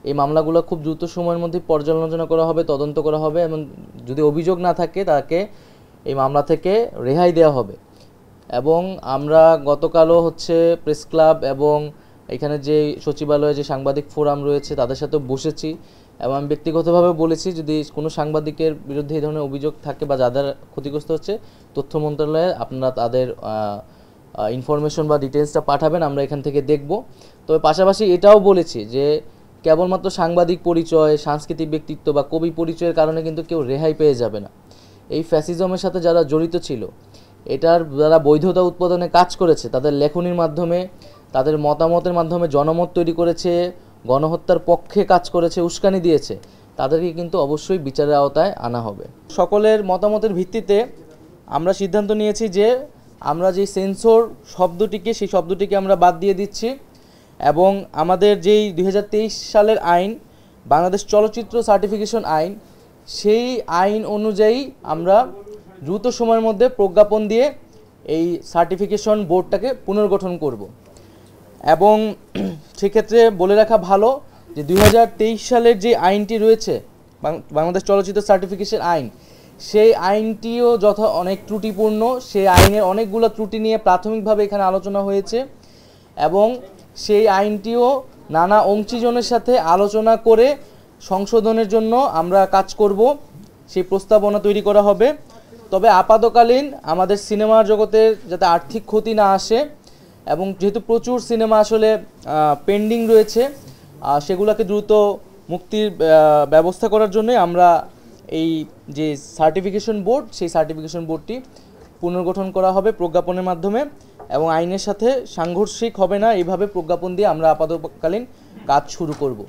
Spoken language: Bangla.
এই মামলাগুলো খুব দ্রুত সময়ের মধ্যে পর্যালোচনা করা হবে, তদন্ত করা হবে এবং যদি অভিযোগ না থাকে তাকে এই মামলা থেকে রেহাই দেওয়া হবে। এবং আমরা গতকালও প্রেস ক্লাব এবং এখানে যে সচিবালয়ে যে সাংবাদিক ফোরাম রয়েছে তাদের সাথে বসেছি এবং আমি ব্যক্তিগতভাবে বলেছি যদি কোনো সাংবাদিকের বিরুদ্ধে এই ধরনের অভিযোগ থাকে বা যাদের ক্ষতিগ্রস্ত হচ্ছে তথ্য মন্ত্রণালয়ে আপনারা তাদের ইনফরমেশন বা ডিটেলসটা পাঠাবেন, আমরা এখান থেকে দেখব। তবে পাশাপাশি এটাও বলেছি যে কেবলমাত্র সাংবাদিক পরিচয়, সাংস্কৃতিক ব্যক্তিত্ব বা কবি পরিচয়ের কারণে কিন্তু কেউ রেহাই পেয়ে যাবে না। এই ফ্যাসিজমের সাথে যারা জড়িত ছিল, এটার যারা বৈধতা উৎপাদনে কাজ করেছে, তাদের লেখনীর মাধ্যমে, তাদের মতামতের মাধ্যমে জনমত তৈরি করেছে, গণহত্যার পক্ষে কাজ করেছে, উস্কানি দিয়েছে, তাদেরকে কিন্তু অবশ্যই বিচারের আওতায় আনা হবে। সকলের মতামতের ভিত্তিতে আমরা সিদ্ধান্ত নিয়েছি যে আমরা যে সেন্সর শব্দটিকে, সেই শব্দটিকে আমরা বাদ দিয়ে দিচ্ছি এবং আমাদের যেই 2023 সালের আইন, বাংলাদেশ চলচ্চিত্র সার্টিফিকেশন আইন, সেই আইন অনুযায়ী আমরা দ্রুত সময়ের মধ্যে প্রজ্ঞাপন দিয়ে এই সার্টিফিকেশন বোর্ডটাকে পুনর্গঠন করব। এবং সেক্ষেত্রে বলে রাখা ভালো যে 2023 সালের যে আইনটি রয়েছে, বাংলাদেশ চলচ্চিত্র সার্টিফিকেশন আইন, সেই আইনটিও অনেক ত্রুটিপূর্ণ। সেই আইনের অনেকগুলো ত্রুটি নিয়ে প্রাথমিকভাবে এখানে আলোচনা হয়েছে এবং সেই আইনটিও নানা অংশীজনের সাথে আলোচনা করে সংশোধনের জন্য আমরা কাজ করব, সেই প্রস্তাবনা তৈরি করা হবে। তবে আপাতকালীন আমাদের সিনেমার জগতের যাতে আর্থিক ক্ষতি না আসে এবং যেহেতু প্রচুর সিনেমা আসলে পেন্ডিং রয়েছে, সেগুলোকে দ্রুত মুক্তির ব্যবস্থা করার জন্য আমরা এই যে সার্টিফিকেশন বোর্ড, সেই সার্টিফিকেশন বোর্ডটি পুনর্গঠন করা হবে প্রজ্ঞাপনের মাধ্যমে এবং আইনের সাথে সাংঘর্ষিক হবে না, এইভাবে প্রজ্ঞাপন দিয়ে আমরা আপাতকালীন কাজ শুরু করব।